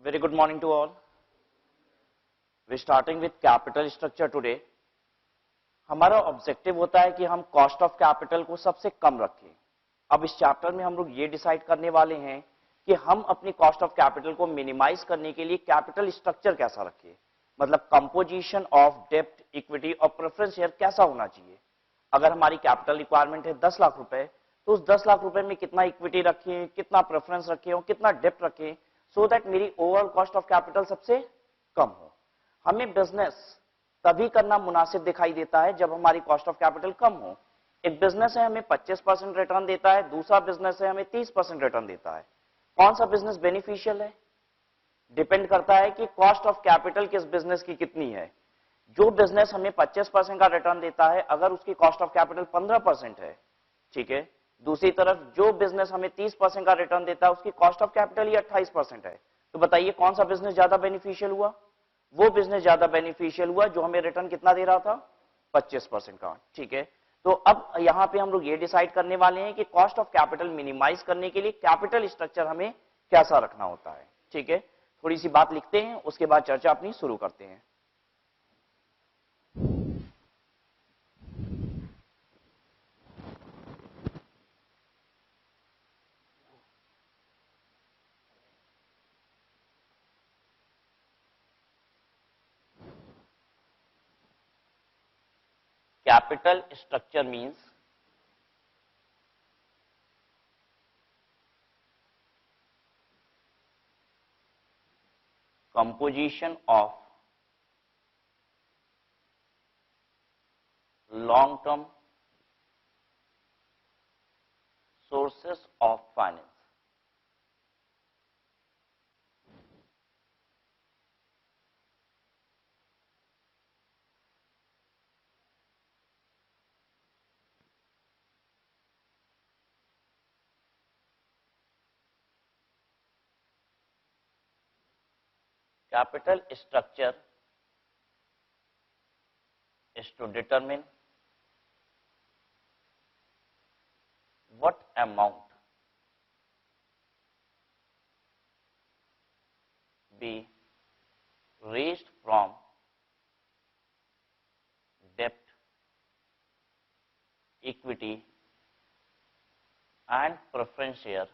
Very good morning to all. We're starting with capital structure today. हमारा objective होता है कि हम कॉस्ट ऑफ कैपिटल को सबसे कम रखें. अब इस चैप्टर में हम लोग ये डिसाइड करने वाले हैं कि हम अपनी कॉस्ट ऑफ कैपिटल को मिनिमाइज करने के लिए कैपिटल स्ट्रक्चर कैसा रखें. मतलब कंपोजिशन ऑफ डेब्ट, इक्विटी और प्रेफरेंस शेयर कैसा होना चाहिए. अगर हमारी कैपिटल रिक्वायरमेंट है 10 लाख रुपए, तो उस 10 लाख रुपए में कितना इक्विटी रखें, कितना प्रेफरेंस रखें और कितना डेब्ट रखें, सो दैट मेरी ओवरऑल कॉस्ट ऑफ कैपिटल सबसे कम हो. हमें बिजनेस तभी करना मुनासिब दिखाई देता है जब हमारी कॉस्ट ऑफ कैपिटल कम हो. एक बिजनेस है हमें 25% रिटर्न देता है, दूसरा बिजनेस है हमें 30% रिटर्न देता है. कौन सा बिजनेस बेनिफिशियल है? डिपेंड करता है कि कॉस्ट ऑफ कैपिटल किस बिजनेस की कितनी है. जो बिजनेस हमें 25% का रिटर्न देता है, अगर उसकी कॉस्ट ऑफ कैपिटल 15% है, ठीक है, दूसरी तरफ जो बिजनेस हमें 30% का रिटर्न देता है, उसकी कॉस्ट ऑफ कैपिटल ही 28% है, तो बताइए कौन सा बिजनेस ज्यादा बेनिफिशियल हुआ? वो बिजनेस ज्यादा बेनिफिशियल हुआ जो हमें रिटर्न कितना दे रहा था? 25% का. ठीक है, तो अब यहां पे हम लोग ये डिसाइड करने वाले हैं कि कॉस्ट ऑफ कैपिटल मिनिमाइज करने के लिए कैपिटल स्ट्रक्चर हमें कैसा रखना होता है. ठीक है, थोड़ी सी बात लिखते हैं, उसके बाद चर्चा अपनी शुरू करते हैं. Capital structure means composition of long-term sources of finance. Capital structure is to determine what amount be raised from debt, equity and preference share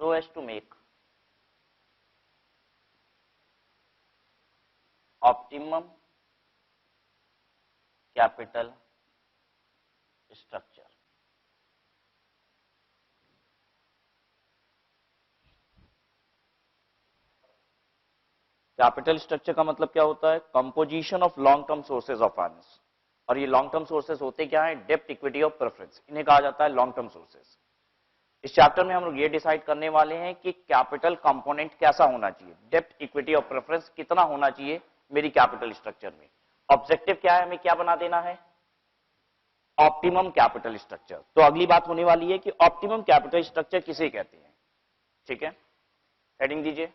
so as to make optimum capital structure. Capital structure का मतलब क्या होता है? Composition of long term sources of finance. और ये long term sources होते क्या है? डेब्ट, इक्विटी और प्रेफरेंस. इन्हें कहा जाता है लॉन्ग टर्म सोर्सेज. इस चैप्टर में हम लोग ये डिसाइड करने वाले हैं कि कैपिटल कंपोनेंट कैसा होना चाहिए, डेब्ट, इक्विटी और प्रेफरेंस कितना होना चाहिए मेरी कैपिटल स्ट्रक्चर में. ऑब्जेक्टिव क्या है? हमें क्या बना देना है? Optimum capital structure. तो अगली बात होने वाली है कि ऑप्टिमम कैपिटल स्ट्रक्चर किसे कहते हैं. ठीक है, हेडिंग दीजिए,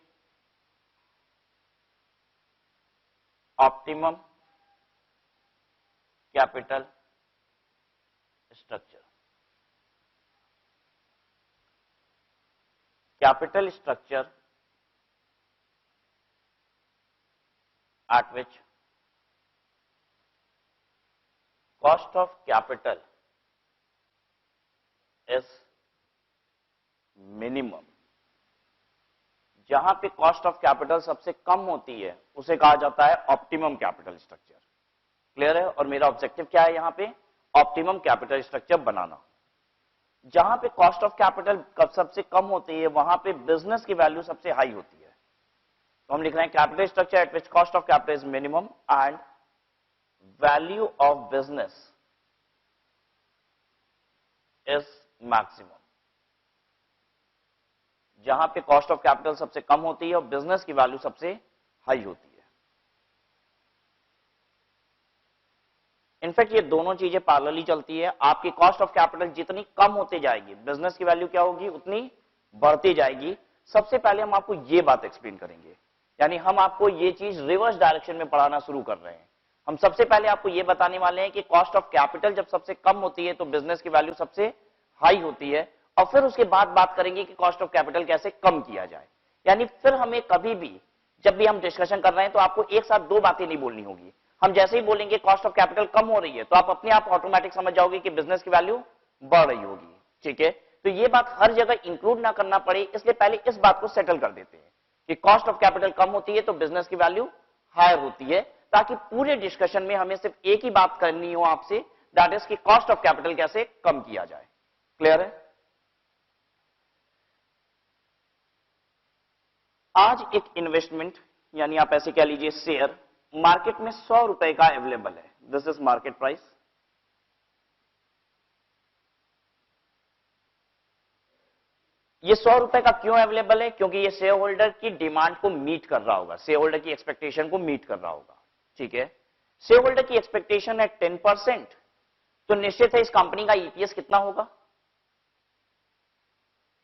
optimum capital structure. Capital structure at which cost of capital is minimum. जहां पे कॉस्ट ऑफ कैपिटल सबसे कम होती है उसे कहा जाता है ऑप्टिमम कैपिटल स्ट्रक्चर. क्लियर है? और मेरा ऑब्जेक्टिव क्या है यहां पे? ऑप्टिमम कैपिटल स्ट्रक्चर बनाना. जहां पे कॉस्ट ऑफ कैपिटल सबसे कम होती है वहां पे बिजनेस की वैल्यू सबसे हाई होती है. तो हम लिख रहे हैं capital structure eight which cost of capital is minimum and value of business is maximum. जहां पे कॉस्ट ऑफ कैपिटल सबसे कम होती है और बिजनेस की वैल्यू सबसे हाई होती है. इनफैक्ट ये दोनों चीजें पैरेलली चलती है. आपकी कॉस्ट ऑफ कैपिटल जितनी कम होती जाएगी, बिजनेस की वैल्यू क्या होगी? उतनी बढ़ती जाएगी. सबसे पहले हम आपको ये बात एक्सप्लेन करेंगे, यानी हम आपको ये चीज रिवर्स डायरेक्शन में पढ़ाना शुरू कर रहे हैं. हम सबसे पहले आपको ये बताने वाले हैं कि कॉस्ट ऑफ कैपिटल जब सबसे कम होती है तो बिजनेस की वैल्यू सबसे हाई होती है, और फिर उसके बाद बात करेंगे कि कॉस्ट ऑफ कैपिटल कैसे कम किया जाए। यानी फिर हमें कभी भी जब भी हम डिस्कशन कर रहे हैं तो आपको एक साथ दो बातें नहीं बोलनी होगी। हम जैसे ही बोलेंगे कॉस्ट ऑफ कैपिटल कम हो रही है तो आप अपने आप ऑटोमेटिक समझ जाओगे कि बिजनेस की वैल्यू बढ़ रही होगी। ठीक है, तो ये बात हर जगह इंक्लूड ना करना पड़े, इसलिए पहले इस बात को सेटल कर देते हैं कि कॉस्ट ऑफ कैपिटल कम होती है तो बिजनेस की वैल्यू हायर होती है, ताकि पूरे डिस्कशन में हमें सिर्फ एक ही बात करनी हो आपसे, दैट इज कि कॉस्ट ऑफ कैपिटल कैसे कम किया जाए। क्लियर है? आज एक इन्वेस्टमेंट यानी आप ऐसे कह लीजिए शेयर मार्केट में 100 रुपए का अवेलेबल है, दिस इज मार्केट प्राइस। ये 100 रुपए का क्यों अवेलेबल है? क्योंकि ये शेयर होल्डर की डिमांड को मीट कर रहा होगा, शेयर होल्डर की एक्सपेक्टेशन को मीट कर रहा होगा। ठीक है, शेयर होल्डर की एक्सपेक्टेशन है 10%, तो निश्चित है इस कंपनी का ईपीएस कितना होगा?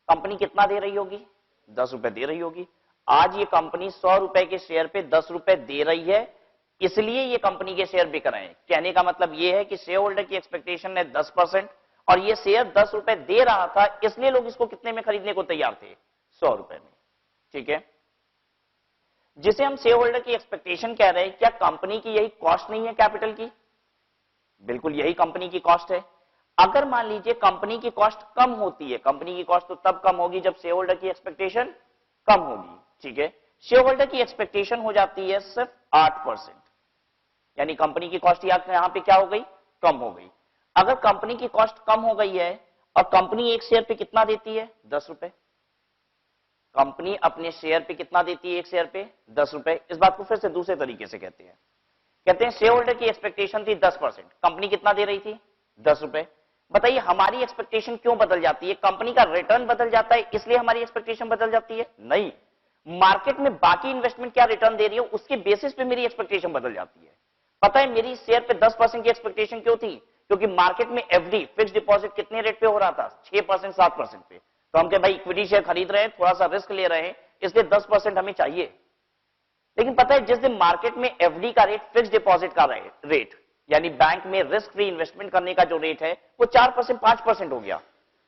कंपनी कितना दे रही होगी? 10 रुपए दे रही होगी। आज ये कंपनी 100 रुपए के शेयर पे 10 रुपए दे रही है, इसलिए ये कंपनी के शेयर बिक रहे हैं। कहने का मतलब ये है कि शेयर होल्डर की एक्सपेक्टेशन है 10%, और ये शेयर 10 रुपए दे रहा था, इसलिए लोग इसको कितने में खरीदने को तैयार थे? 100 रुपए में। ठीक है, जिसे हम शेयर होल्डर की एक्सपेक्टेशन कह रहे हैं, क्या कंपनी की यही कॉस्ट नहीं है कैपिटल की? बिल्कुल यही कंपनी की कॉस्ट है। अगर मान लीजिए कंपनी की कॉस्ट कम होती है, कंपनी की कॉस्ट तो तब कम होगी जब शेयर होल्डर की एक्सपेक्टेशन कम होगी। ठीक है, शेयर होल्डर की एक्सपेक्टेशन हो जाती है सिर्फ 8%, यानी कंपनी की कॉस्ट यहां पे क्या हो गई? कम हो गई। अगर कंपनी की कॉस्ट कम हो गई है और कंपनी एक शेयर पे कितना देती है? 10 रुपए। कंपनी अपने शेयर पे कितना देती है? एक शेयर पे 10 रुपए। इस बात को फिर से दूसरे तरीके से कहते हैं शेयर होल्डर की एक्सपेक्टेशन थी 10%, कंपनी कितना दे रही थी? 10 रुपए। बताइए हमारी एक्सपेक्टेशन क्यों बदल जाती है? कंपनी का रिटर्न बदल जाता है इसलिए हमारी एक्सपेक्टेशन बदल जाती है? नहीं, मार्केट में बाकी इन्वेस्टमेंट क्या रिटर्न दे रही है उसके बेसिस पे मेरी एक्सपेक्टेशन बदल जाती है। पता है मेरी शेयर पे 10% की एक्सपेक्टेशन क्यों थी? क्योंकि मार्केट में एफडी फिक्स डिपॉजिट कितने रेट पे हो रहा था? 6% 7% पे। तो हम कहे भाई इक्विटी शेयर खरीद रहे हैं, थोड़ा सा रिस्क ले रहे हैं, इसलिए 10% हमें चाहिए। लेकिन पता है जिस दिन मार्केट में एफडी का रेट फिक्स डिपॉजिट का रेट यानी बैंक में रिस्क फ्री इन्वेस्टमेंट करने का जो रेट है वो 4% 5% हो गया,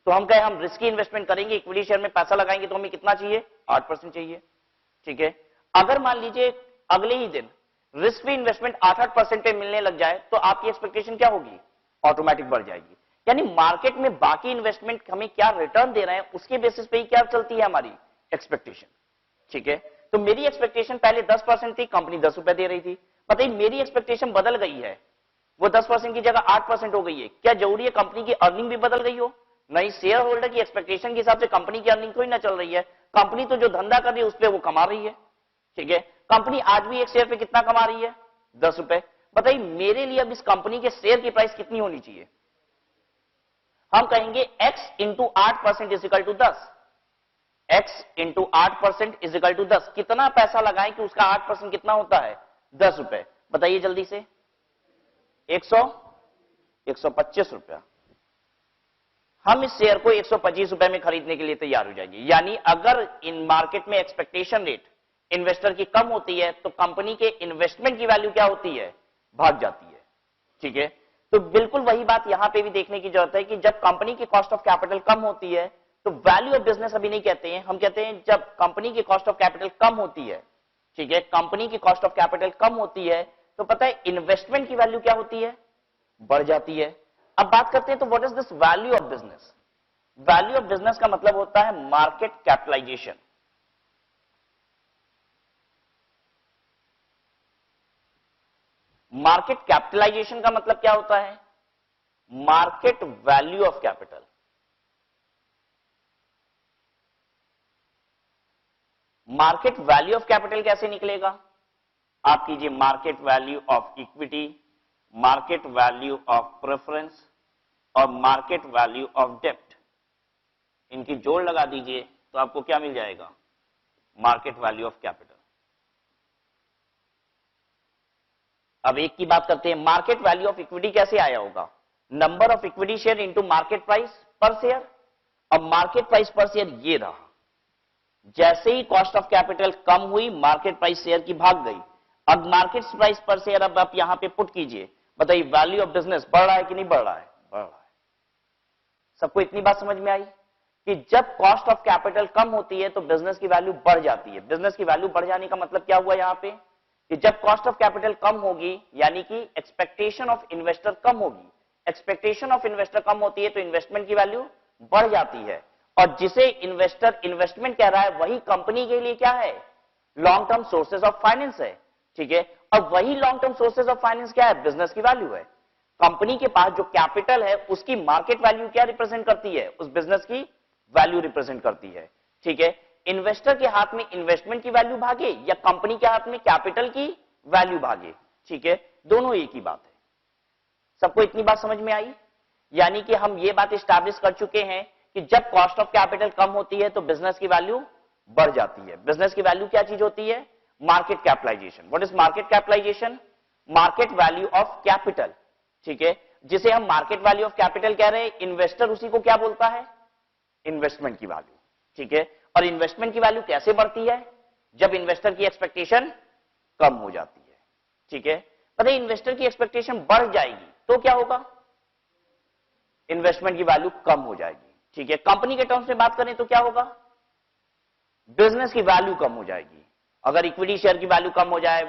तो हम कहे हम रिस्की इन्वेस्टमेंट करेंगे, इक्विटी शेयर में पैसा लगाएंगे तो हमें कितना चाहिए? 8% चाहिए। ठीक है, अगर मान लीजिए अगले ही दिन रिस्क फ्री इन्वेस्टमेंट 8% पे मिलने लग जाए तो आपकी एक्सपेक्टेशन क्या होगी? ऑटोमेटिक बढ़ जाएगी। यानी मार्केट में बाकी इन्वेस्टमेंट हमें क्या रिटर्न दे रहे हैं उसके बेसिस पे ही क्या चलती है हमारी एक्सपेक्टेशन। ठीक है, तो मेरी एक्सपेक्टेशन पहले 10% थी, कंपनी 10 रुपए दे रही थी। बताइए मेरी एक्सपेक्टेशन बदल गई है, वो 10% की जगह 8% हो गई है, क्या जरूरी है कंपनी की अर्निंग भी बदल गई हो? नहीं, शेयर होल्डर की एक्सपेक्टेशन के हिसाब से कंपनी की अर्निंग कोई ना चल रही है, कंपनी तो जो धंधा कर रही है उस पर वो कमा रही है। ठीक है, कंपनी आज भी एक शेयर पे कितना कमा रही है? 10 रुपए। बताइए मेरे लिए अब इस कंपनी के शेयर की प्राइस कितनी होनी चाहिए? हम कहेंगे x into 8% is equal to 10। x into 8% is equal to 10। कितना पैसा लगाएं कि उसका 8% कितना होता है? 10 रुपए। बताइए जल्दी से। 125 रुपया। हम इस शेयर को 125 रुपए में खरीदने के लिए तैयार हो जाएंगे। यानी अगर इन मार्केट में एक्सपेक्टेशन रेट इन्वेस्टर की कम होती है तो कंपनी के इन्वेस्टमेंट की वैल्यू क्या होती है? भाग जाती है। ठीक है, तो बिल्कुल वही बात यहां पे भी देखने की जरूरत है कि जब कंपनी की कॉस्ट ऑफ कैपिटल कम होती है तो वैल्यू ऑफ बिजनेस अभी नहीं कहते हैं, हम कहते हैं जब कंपनी की कॉस्ट ऑफ कैपिटल कम होती है। ठीक है, कंपनी की कॉस्ट ऑफ कैपिटल कम होती है तो पता है इन्वेस्टमेंट की वैल्यू क्या होती है? बढ़ जाती है। अब बात करते हैं तो what is this value of business? Value of business का मतलब होता है मार्केट कैपिटलाइजेशन। मार्केट कैपिटलाइजेशन का मतलब क्या होता है? Market value of capital. Market value of capital कैसे निकलेगा? आप कीजिए market value of equity, market value of preference और मार्केट वैल्यू ऑफ डेप्ट, इनकी जोड़ लगा दीजिए तो आपको क्या मिल जाएगा? Market value of capital. अब एक की बात करते हैं, मार्केट वैल्यू ऑफ इक्विटी कैसे आया होगा? Number of equity share into market price पर शेयर। अब मार्केट प्राइस पर शेयर ये रहा, जैसे ही कॉस्ट ऑफ कैपिटल कम हुई मार्केट प्राइस शेयर की भाग गई। अब मार्केट प्राइस पर शेयर अब आप यहां पे पुट कीजिए, बताइए वैल्यू ऑफ बिजनेस बढ़ रहा है कि नहीं बढ़ रहा है? बढ़ रहा है। सबको इतनी बात समझ में आई कि जब कॉस्ट ऑफ कैपिटल कम होती है तो बिजनेस की वैल्यू बढ़ जाती है। बिजनेस की वैल्यू बढ़ जाने का मतलब क्या हुआ यहां पे कि जब कॉस्ट ऑफ कैपिटल कम होगी यानी कि एक्सपेक्टेशन ऑफ इन्वेस्टर कम होगी, एक्सपेक्टेशन ऑफ इन्वेस्टर कम होती है तो इन्वेस्टमेंट की वैल्यू बढ़ जाती है। और जिसे इन्वेस्टर इन्वेस्टमेंट कह रहा है वही कंपनी के लिए क्या है, long term sources of finance है। ठीक है, और वही long term sources of finance क्या है, बिजनेस की वैल्यू है। कंपनी के पास जो कैपिटल है उसकी मार्केट वैल्यू क्या रिप्रेजेंट करती है, उस बिजनेस की वैल्यू रिप्रेजेंट करती है। ठीक है, इन्वेस्टर के हाथ में इन्वेस्टमेंट की वैल्यू भागे या कंपनी के हाथ में कैपिटल की वैल्यू भागे, ठीक है, दोनों एक ही बात है। सबको इतनी बात समझ में आई? यानी कि हम ये बात स्टैब्लिश कर चुके हैं कि जब कॉस्ट ऑफ कैपिटल कम होती है तो बिजनेस की वैल्यू बढ़ जाती है। बिजनेस की वैल्यू क्या चीज होती है, market capitalization. What is market capitalization, market value of capital. ठीक है, जिसे हम मार्केट वैल्यू ऑफ कैपिटल कह रहे हैं, इन्वेस्टर उसी को क्या बोलता है, इन्वेस्टमेंट की वैल्यू। ठीक है, और इन्वेस्टमेंट की वैल्यू कैसे बढ़ती है, जब इन्वेस्टर की एक्सपेक्टेशन कम हो जाती है। ठीक है, पता है इन्वेस्टर की एक्सपेक्टेशन बढ़ जाएगी तो क्या होगा, इन्वेस्टमेंट की वैल्यू कम हो जाएगी। ठीक है, कंपनी के टर्म्स में बात करें तो क्या होगा, बिजनेस की वैल्यू कम हो जाएगी। अगर इक्विटी शेयर की वैल्यू कम हो जाए,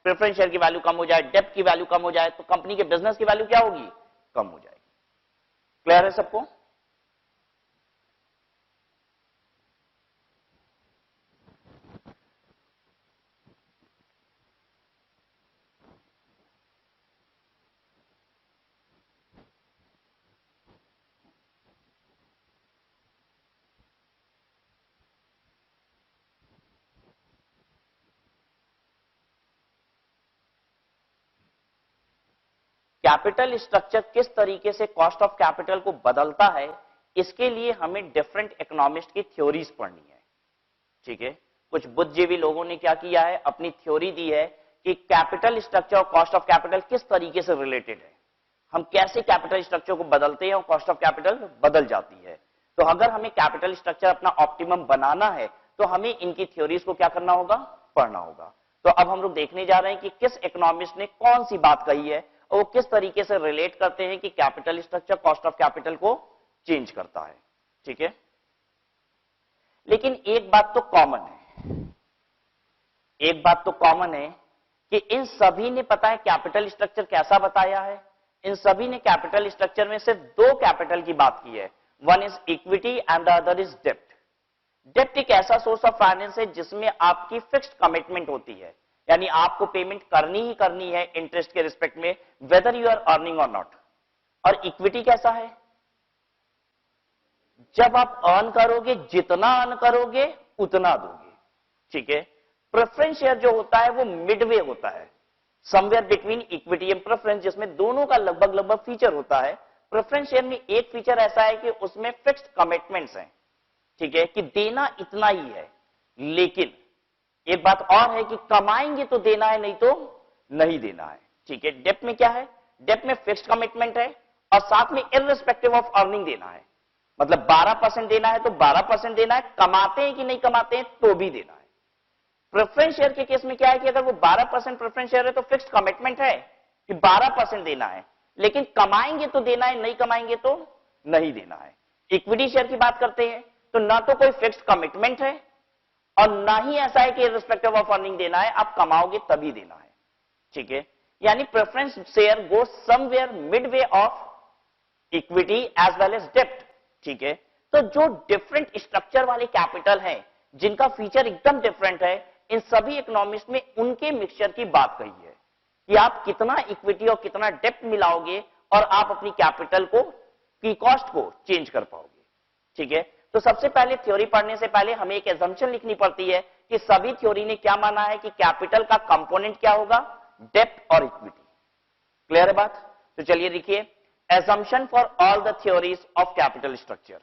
प्रेफरेंस शेयर की वैल्यू कम हो जाए, डेब्ट की वैल्यू कम हो जाए तो कंपनी के बिजनेस की वैल्यू क्या होगी, कम हो जाएगी। क्लियर है सबको? कैपिटल स्ट्रक्चर किस तरीके से कॉस्ट ऑफ कैपिटल को बदलता है, इसके लिए हमें डिफरेंट इकोनॉमिस्ट की थ्योरीज पढ़नी है। ठीक है, कुछ बुद्धिजीवी लोगों ने क्या किया है, अपनी थ्योरी दी है कि कैपिटल स्ट्रक्चर और कॉस्ट ऑफ कैपिटल किस तरीके से रिलेटेड है, हम कैसे कैपिटल स्ट्रक्चर को बदलते हैं और कॉस्ट ऑफ कैपिटल बदल जाती है। तो अगर हमें कैपिटल स्ट्रक्चर अपना ऑप्टिमम बनाना है तो हमें इनकी थ्योरीज को क्या करना होगा, पढ़ना होगा। तो अब हम लोग देखने जा रहे हैं कि किस इकोनॉमिस्ट ने कौन सी बात कही है और वो किस तरीके से रिलेट करते हैं कि capital structure cost of capital को चेंज करता है। ठीक है, लेकिन एक बात तो कॉमन है, एक बात तो कॉमन है कि इन सभी ने पता है कैपिटल स्ट्रक्चर कैसा बताया है, इन सभी ने कैपिटल स्ट्रक्चर में सिर्फ दो कैपिटल की बात की है, one is equity and the other is डेप्ट। डेप्ट एक ऐसा सोर्स ऑफ फाइनेंस है जिसमें आपकी फिक्स्ड कमिटमेंट होती है, यानी आपको पेमेंट करनी ही करनी है इंटरेस्ट के रिस्पेक्ट में, वेदर यू आर अर्निंग और नॉट। और इक्विटी कैसा है, जब आप अर्न करोगे, जितना अर्न करोगे उतना दोगे। ठीक है, प्रेफरेंस शेयर जो होता है वो मिडवे होता है, somewhere between equity and preference, जिसमें दोनों का लगभग लगभग फीचर होता है। प्रेफरेंस शेयर में एक फीचर ऐसा है कि उसमें फिक्स्ड कमिटमेंट्स हैं, ठीक है, कि देना इतना ही है, लेकिन एक बात और है कि कमाएंगे तो देना है, नहीं तो नहीं देना है। ठीक है, डेप्ट में क्या है, डेप्ट में फिक्स्ड कमिटमेंट है और साथ में इररिस्पेक्टिव ऑफ अर्निंग देना है, मतलब 12% देना है तो 12% देना है, कमाते हैं कि नहीं कमाते हैं तो भी देना है। प्रेफरेंस शेयर के केस में क्या है कि अगर वो 12% प्रेफरेंस शेयर है तो फिक्स्ड कमिटमेंट है कि 12% देना है, लेकिन कमाएंगे तो देना है, नहीं कमाएंगे तो नहीं देना है। इक्विटी शेयर की बात करते हैं तो ना तो कोई फिक्स्ड कमिटमेंट है और ना ही ऐसा है कि इररिस्पेक्टिव ऑफ अर्निंग देना है, आप कमाओगे तभी देना है। ठीक है, यानी preference share goes somewhere midway of equity as well as डेप्ट। ठीक है, तो जो डिफरेंट स्ट्रक्चर वाले कैपिटल हैं, जिनका फीचर एकदम डिफरेंट है, इन सभी इकोनॉमिस्ट में उनके मिक्सचर की बात कही है कि आप कितना इक्विटी और कितना डेप्ट मिलाओगे और आप अपनी कैपिटल को की कॉस्ट को चेंज कर पाओगे। ठीक है, तो सबसे पहले थ्योरी पढ़ने से पहले हमें एक एजम्पशन लिखनी पड़ती है कि सभी थ्योरी ने क्या माना है कि कैपिटल का कंपोनेंट क्या होगा, डेप्ट और इक्विटी। क्लियर है बात? तो चलिए देखिए, assumption for all the theories of capital structure.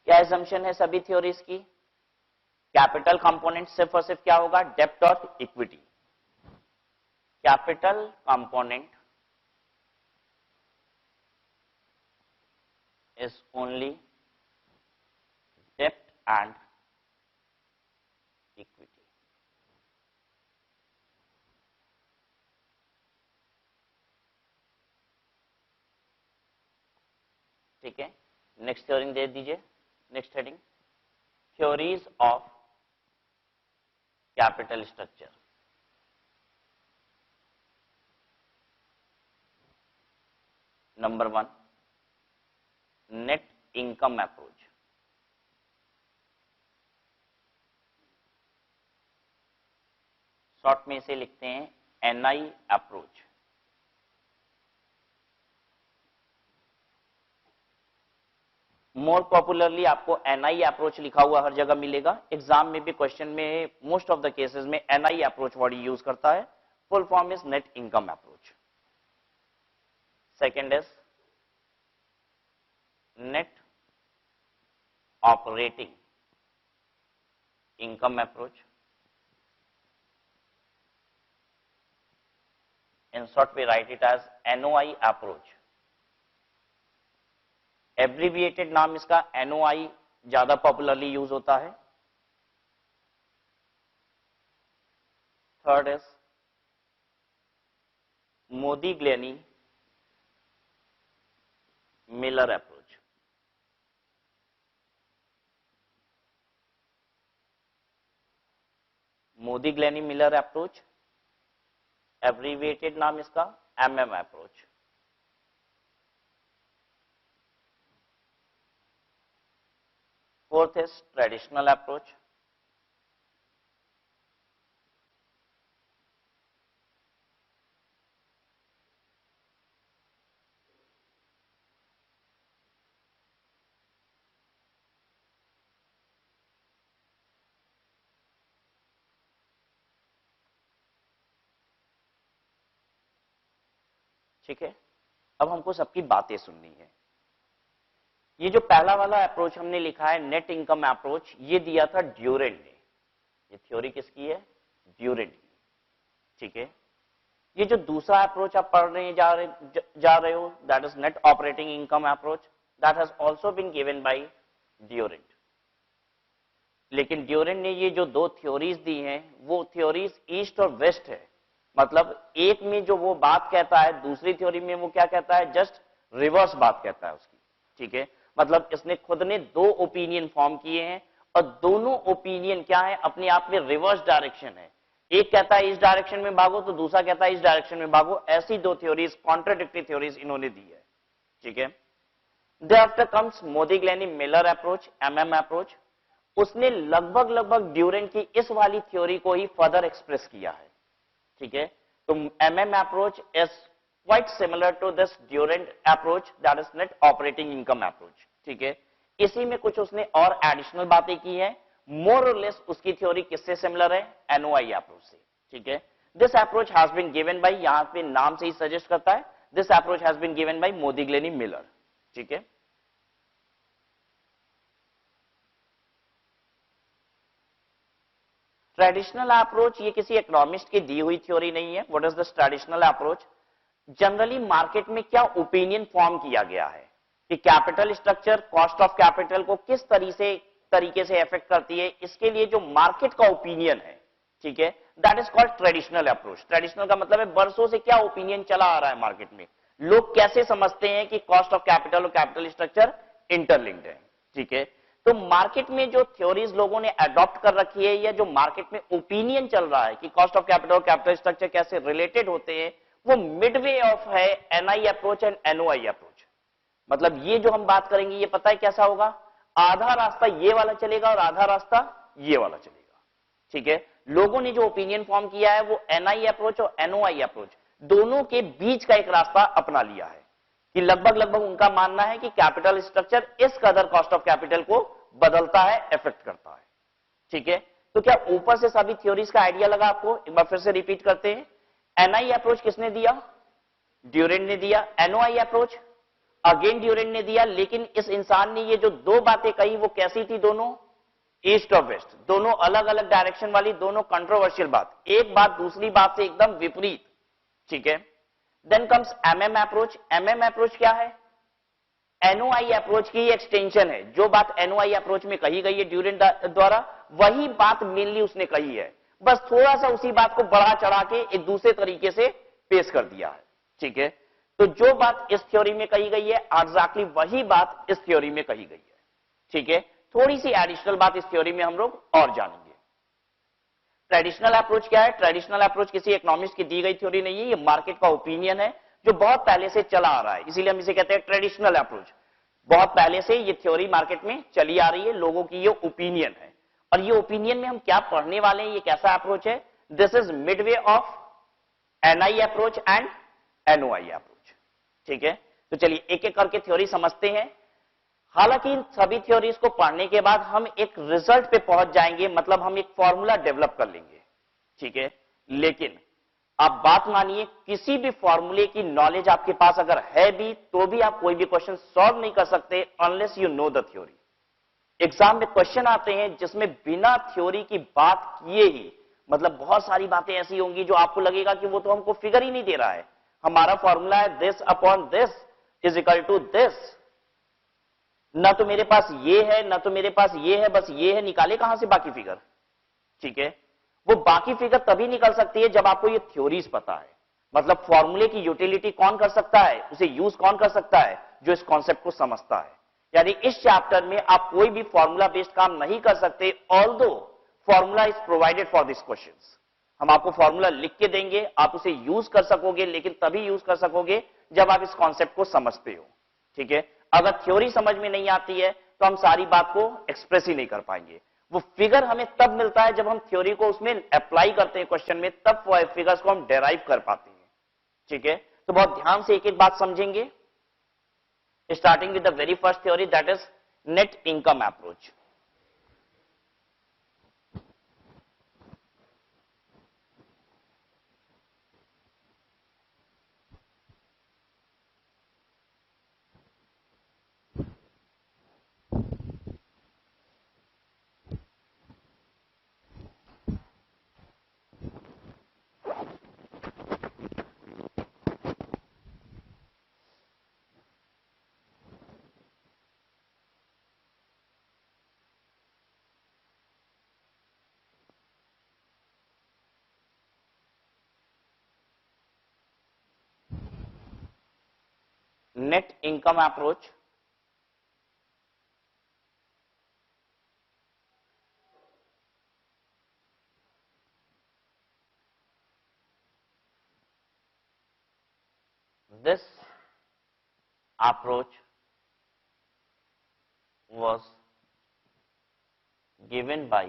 क्या assumption है सभी थ्योरीज की? कैपिटल कंपोनेंट सिर्फ और सिर्फ क्या होगा, डेब्ट और equity. Capital component is only डेब्ट एंड इक्विटी। ठीक है, नेक्स्ट थ्योरी दे दीजिए, next heading, theories of capital structure. Number 1, net income approach. Short में इसे लिखते हैं एनआई अप्रोच। मोर पॉपुलरली आपको एनआई अप्रोच लिखा हुआ हर जगह मिलेगा। एग्जाम में भी क्वेश्चन में मोस्ट ऑफ द केसेस में एनआई अप्रोच वर्ड यूज करता है। Full form is net income approach. Second is net operating income approach. In short, we write it as NOI approach. Abbreviated नाम इसका NOI ज्यादा popularly use होता है। Third is Modigliani Miller approach. Modigliani Miller approach, abbreviated नाम इसका MM approach. Fourth is traditional approach. ठीक है, अब हमको सबकी बातें सुननी है। ये जो पहला वाला अप्रोच हमने लिखा है नेट इनकम अप्रोच, ये दिया था ड्यूरेंट ने। ये थ्योरी किसकी है, ड्यूरेंट की। ठीक है, ये जो दूसरा अप्रोच आप पढ़ने जा रहे हो, that is net operating income approach, that has also been given by Durand. लेकिन ड्यूरेंट ने ये जो दो थ्योरीज दी हैं, वो थ्योरीज ईस्ट और वेस्ट है। मतलब एक में जो वो बात कहता है, दूसरी थ्योरी में वो क्या कहता है, जस्ट रिवर्स बात कहता है उसकी। ठीक है, मतलब इसने खुद ने दो ओपिनियन फॉर्म किए हैं और दोनों ओपिनियन क्या है, अपने आप में रिवर्स डायरेक्शन है। एक कहता है इस डायरेक्शन में भागो तो दूसरा कहता है इस डायरेक्शन में भागो। ऐसी दो थ्योरीज, कॉन्ट्राडिक्टरी थ्योरीज इन्होंने दी है। ठीक है, thereafter comes Modigliani Miller approach, MM approach. उसने लगभग ड्यूरेंट की इस वाली थ्योरी को ही फर्दर एक्सप्रेस किया है। ठीक है, तो MM approach is quite similar to this Durand approach, that is net operating income approach. ठीक है, इसी में कुछ उसने और एडिशनल बातें की है। मोर और लेस उसकी थ्योरी किससे सिमिलर है, NOI अप्रोच से। ठीक है, this approach has been given by, यहां पे नाम से ही सजेस्ट करता है, this approach has been given by Modigliani Miller. ठीक है, ट्रेडिशनल अप्रोच ये किसी इकोनॉमिस्ट की दी हुई थ्योरी नहीं है। What is this traditional approach? Generally market में क्या ओपिनियन फॉर्म किया गया है कि capital structure cost of capital को किस तरीके से इफेक्ट करती है, इसके लिए जो मार्केट का ओपिनियन है, ठीक है, that is called traditional approach. Traditional का मतलब है बरसों से क्या ओपिनियन चला आ रहा है मार्केट में, लोग कैसे समझते हैं कि कॉस्ट ऑफ कैपिटल और कैपिटल स्ट्रक्चर इंटरलिंक्ड है। ठीक है, तो मार्केट में जो थ्योरीज लोगों ने अडॉप्ट कर रखी है, या जो मार्केट में ओपिनियन चल रहा है कि कॉस्ट ऑफ कैपिटल और कैपिटल स्ट्रक्चर कैसे रिलेटेड होते हैं, वो मिडवे ऑफ है NI approach and NOI approach. मतलब ये जो हम बात करेंगे, ये पता है कैसा होगा, आधा रास्ता ये वाला चलेगा और आधा रास्ता ये वाला चलेगा। ठीक है, लोगों ने जो ओपिनियन फॉर्म किया है वो NI अप्रोच और NOI अप्रोच दोनों के बीच का एक रास्ता अपना लिया है कि लगभग उनका मानना है कि कैपिटल स्ट्रक्चर इस कदर कॉस्ट ऑफ कैपिटल को बदलता है, इफेक्ट करता है। ठीक है, तो क्या ऊपर से सभी थ्योरीज का आइडिया लगा आपको? एक बार फिर से रिपीट करते हैं। NI अप्रोच किसने दिया? ड्यूरेंट ने दिया। NOI अप्रोच अगेन ड्यूरेंट ने दिया। लेकिन इस इंसान ने ये जो दो बातें कही वो कैसी थी दोनों? ईस्ट और वेस्ट, दोनों अलग अलग डायरेक्शन वाली, दोनों कंट्रोवर्शियल बात, एक बात दूसरी बात से एकदम विपरीत, ठीक है। Then comes MM approach. MM approach क्या है? एनओआई अप्रोच की एक्सटेंशन है। जो बात एनओआई अप्रोच में कही गई है ड्यूरेंट द्वारा, वही बात मेनली उसने कही है, बस थोड़ा सा उसी बात को बढ़ा चढ़ा के एक दूसरे तरीके से पेश कर दिया है, ठीक है। तो जो बात इस थ्योरी में कही गई है एग्जैक्टली वही बात इस थ्योरी में कही गई है, ठीक है। थोड़ी सी एडिशनल बात इस थ्योरी में हम लोग और जानेंगे। ट्रेडिशनल अप्रोच क्या है? ट्रेडिशनल अप्रोच किसी इकोनॉमिस्ट की दी गई थ्योरी नहीं है, ये मार्केट का ओपिनियन है जो बहुत पहले से चला आ रहा है, इसीलिए हम इसे कहते हैं ट्रेडिशनल अप्रोच। बहुत पहले से ये थ्योरी मार्केट में चली आ रही है, लोगों की ये ओपिनियन है। और ये ओपिनियन में हम क्या पढ़ने वाले हैं, ये कैसा अप्रोच है? This is midway of NI approach and NOI approach, ठीक है। तो चलिए एक एक करके थ्योरी समझते हैं। हालांकि इन सभी थ्योरीज को पढ़ने के बाद हम एक रिजल्ट पे पहुंच जाएंगे, मतलब हम एक फॉर्मूला डेवलप कर लेंगे, ठीक है। लेकिन आप बात मानिए, किसी भी फॉर्मूले की नॉलेज आपके पास अगर है भी, तो भी आप कोई भी क्वेश्चन सॉल्व नहीं कर सकते unless you know the theory. Exam में क्वेश्चन आते हैं जिसमें बिना थ्योरी की बात किए ही, मतलब बहुत सारी बातें ऐसी होंगी जो आपको लगेगा कि वो तो हमको फिगर ही नहीं दे रहा है। हमारा फॉर्मूला है this upon this is equal to this, ना तो मेरे पास ये है ना तो मेरे पास ये है, बस ये है, निकाले कहां से बाकी फिगर, ठीक है। वो बाकी फिगर तभी निकल सकती है जब आपको ये थ्योरीज पता है। मतलब फॉर्मूले की यूटिलिटी कौन कर सकता है, उसे यूज कौन कर सकता है? जो इस कॉन्सेप्ट को समझता है। यानी इस चैप्टर में आप कोई भी फॉर्मूला बेस्ड काम नहीं कर सकते, although formula is provided for this questions. हम आपको फॉर्मूला लिख के देंगे, आप उसे यूज कर सकोगे, लेकिन तभी यूज कर सकोगे जब आप इस कॉन्सेप्ट को समझते हो, ठीक है। अगर थ्योरी समझ में नहीं आती है तो हम सारी बात को एक्सप्रेस ही नहीं कर पाएंगे। वो फिगर हमें तब मिलता है जब हम थ्योरी को उसमें अप्लाई करते हैं क्वेश्चन में, तब फिगर्स को हम डेराइव कर पाते हैं, ठीक है। तो बहुत ध्यान से एक एक बात समझेंगे, starting with the very first theory, that is net income approach. Net income approach this approach was given by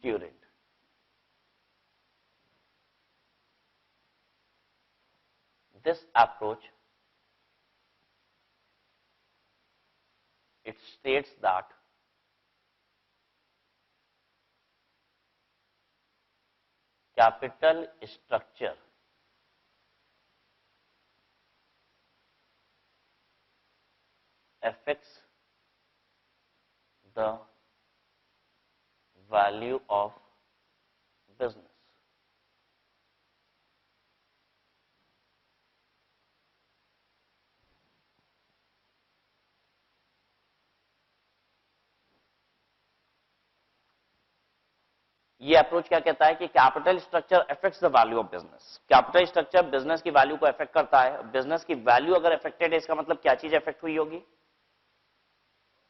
Durant. This approach, it states that capital structure affects the value of business. ये approach क्या कहता है कि capital structure affects the value of business. Capital structure business की value को affect करता है। Business की वैल्यू अगर अफेक्टेड है, इसका मतलब क्या चीज अफेक्ट हुई होगी?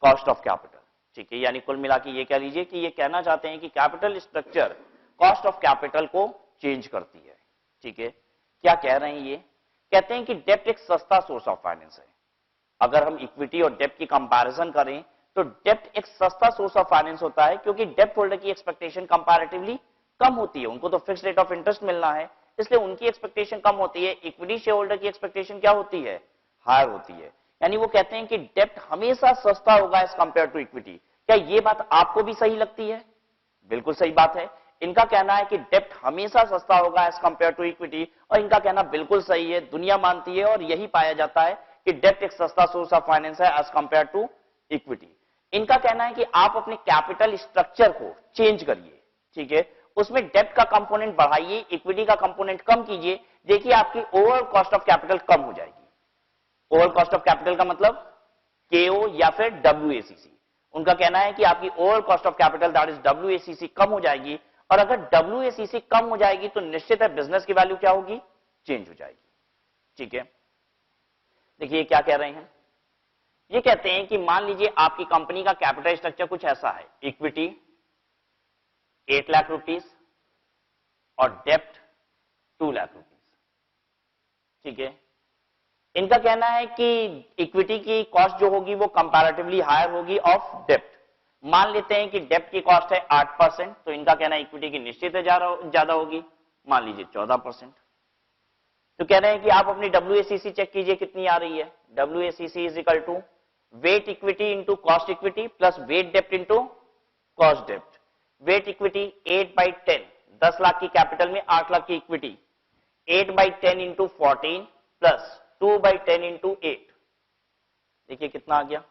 कॉस्ट ऑफ कैपिटल, ठीक है। यानी कुल मिला के ये कह लीजिए कि ये कहना चाहते हैं कि capital structure cost of capital को चेंज करती है, ठीक है। क्या कह रहे हैं ये? कहते हैं कि डेब्ट एक सस्ता सोर्स ऑफ फाइनेंस है। अगर हम इक्विटी और डेब्ट की कंपैरिजन करें तो डेब्ट एक सस्ता सोर्स ऑफ फाइनेंस होता है, क्योंकि डेब्ट होल्डर की एक्सपेक्टेशन कंपैरेटिवली कम होती है, उनको तो फिक्स रेट ऑफ इंटरेस्ट मिलना है, इसलिए उनकी एक्सपेक्टेशन कम होती है। इक्विटी शेयर होल्डर की एक्सपेक्टेशन क्या होती है? हायर होती है। यानी वो कहते हैं कि डेब्ट हमेशा सस्ता होगा एज कंपेयर टू इक्विटी। क्या ये बात आपको भी सही लगती है? बिल्कुल सही बात है। इनका कहना है कि डेब्ट हमेशा सस्ता होगा एज कंपेयर टू इक्विटी, और इनका कहना बिल्कुल सही है, दुनिया मानती है और यही पाया जाता है कि डेब्ट एक सस्ता सोर्स ऑफ फाइनेंस है एज कंपेयर टू इक्विटी। इनका कहना है कि आप अपने कैपिटल स्ट्रक्चर को चेंज करिए, ठीक है, उसमें डेब्ट का कंपोनेंट बढ़ाइए, इक्विटी का कंपोनेंट कम कीजिए, देखिए आपकी ओवरऑल कॉस्ट ऑफ कैपिटल कम हो जाएगी। ओवरऑल कॉस्ट ऑफ कैपिटल का मतलब केओ या फिर WACC। उनका कहना है कि आपकी overall cost of capital that is WACC कम हो जाएगी, और अगर WACC कम हो जाएगी तो निश्चित है बिजनेस की वैल्यू क्या होगी, चेंज हो जाएगी, ठीक है। देखिए क्या कह रहे हैं, ये कहते हैं कि मान लीजिए आपकी कंपनी का कैपिटल स्ट्रक्चर कुछ ऐसा है, इक्विटी 8 लाख रुपीस और डेप्ट 2 लाख रुपीस, ठीक है। इनका कहना है कि इक्विटी की कॉस्ट जो होगी वो कंपैरेटिवली हायर होगी ऑफ डेप्ट। मान लेते हैं कि डेप्ट की कॉस्ट है 8%, तो इनका कहना है इक्विटी की निश्चित है ज्यादा होगी, मान लीजिए 14%। तो कह रहे हैं कि आप अपनी WACC चेक कीजिए कितनी आ रही है। WACC is equal to wait equity into cost equity plus wait dept into cost dept. Wait equity 8/10, 10 lakh की कैपिटल में 8 लाख की इक्विटी, 8/10 इंटू 14 प्लस 2/10 इंटू 8, देखिए कितना आ गया,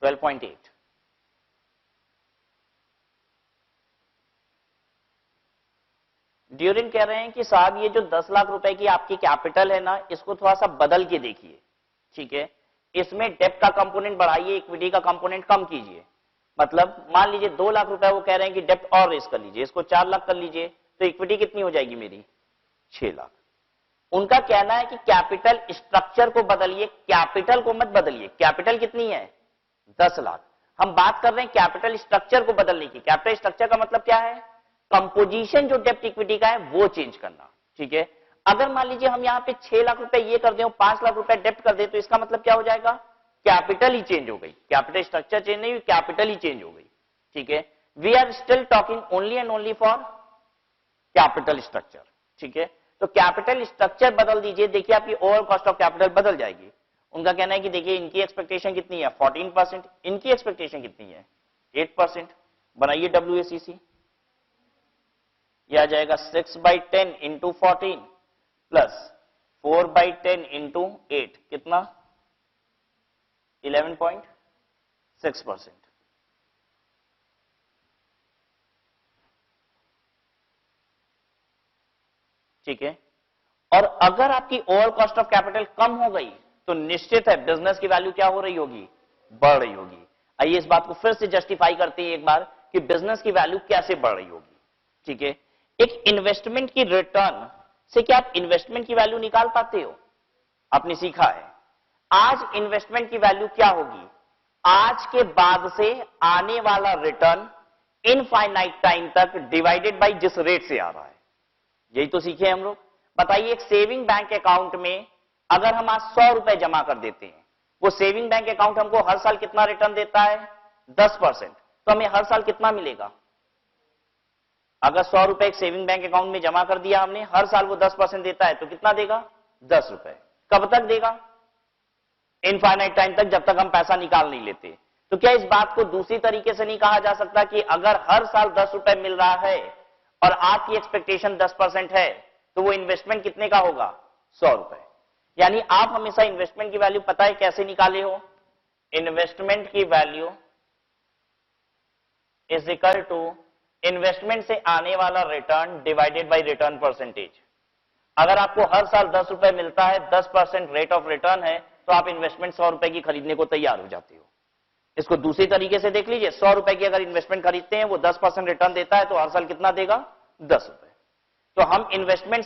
$12.8। ड्यूरिन कह रहे हैं कि साहब ये जो 10 लाख रुपए की आपकी कैपिटल है ना, इसको थोड़ा सा बदल के देखिए, ठीक है। इसमें डेप्ट का कंपोनेंट बढ़ाइए, इक्विटी का कंपोनेंट कम कीजिए। मतलब मान लीजिए 2 लाख रुपए वो कह रहे हैं कि डेप्ट और रेस कर लीजिए, इसको 4 लाख कर लीजिए, तो इक्विटी कितनी हो जाएगी मेरी, 6 लाख। उनका कहना है कि कैपिटल स्ट्रक्चर को बदलिए, कैपिटल को मत बदलिए। कैपिटल कितनी है, 10 लाख। हम बात कर रहे हैं कैपिटल स्ट्रक्चर को बदलने की। कैपिटल स्ट्रक्चर का मतलब क्या है, कंपोजिशन जो डेप्ट इक्विटी का है वो चेंज करना, ठीक है। अगर मान लीजिए हम यहां पे 6 लाख रुपए ये कर दें, 5 लाख रुपए डेप्ट कर दे, तो इसका मतलब क्या हो जाएगा, कैपिटल ही चेंज हो गई। कैपिटल स्ट्रक्चर चेंज नहीं हुई, कैपिटल ही चेंज हो गई, ठीक है। We are still talking only and only for capital structure, ठीक है। तो कैपिटल स्ट्रक्चर बदल दीजिए, देखिए आपकी ओवरऑल कॉस्ट ऑफ कैपिटल बदल जाएगी। उनका कहना है कि देखिए इनकी एक्सपेक्टेशन कितनी है, 14%, इनकी एक्सपेक्टेशन कितनी है, 8%। बनाइए WACC, यह आ जाएगा 6/10 इंटू 14 प्लस 4/10 इंटू 8, कितना, 11.6%, ठीक है। और अगर आपकी ओवरऑल कॉस्ट ऑफ कैपिटल कम हो गई तो निश्चित है बिजनेस की वैल्यू क्या हो रही होगी, बढ़ रही होगी। आइए इस बात को फिर से जस्टिफाई करते हैं एक बार कि बिजनेस की वैल्यू कैसे बढ़ रही होगी, ठीक है। एक इन्वेस्टमेंट की रिटर्न से क्या आप इन्वेस्टमेंट की वैल्यू निकाल पाते हो, आपने सीखा है। आज इन्वेस्टमेंट की वैल्यू क्या होगी, आज के बाद से आने वाला रिटर्न इनफाइनाइट टाइम तक डिवाइडेड बाय जिस रेट से आ रहा है, यही तो सीखे हम लोग। बताइए एक सेविंग बैंक अकाउंट में अगर हम आज 100 रुपए जमा कर देते हैं, वो सेविंग बैंक अकाउंट हमको हर साल कितना रिटर्न देता है, 10%, तो हमें हर साल कितना मिलेगा। अगर 100 रुपए एक सेविंग बैंक अकाउंट में जमा कर दिया हमने, हर साल वो 10% देता है, तो कितना देगा, 10 रुपए। कब तक देगा, इनफाइनाइट टाइम तक, जब तक हम पैसा निकाल नहीं लेते। तो क्या इस बात को दूसरी तरीके से नहीं कहा जा सकता कि अगर हर साल 10 रुपए मिल रहा है और आपकी एक्सपेक्टेशन 10% है, तो वो इन्वेस्टमेंट कितने का होगा, 100 रुपए। यानी आप हमेशा इन्वेस्टमेंट की वैल्यू पता है कैसे निकाले हो, इन्वेस्टमेंट की value is equal to investment से आने वाला return divided by return percentage. अगर आपको हर साल 10 रुपए मिलता है, 10% रेट ऑफ रिटर्न है, तो आप इन्वेस्टमेंट 100 रुपए की खरीदने को तैयार हो जाते हो। इसको दूसरी तरीके से देख लीजिए, 100 रुपए की अगर इन्वेस्टमेंट खरीदते हैं, वो 10% रिटर्न देता है, तो हर साल कितना देगा, 10 रुपए। तो हम इन्वेस्टमेंट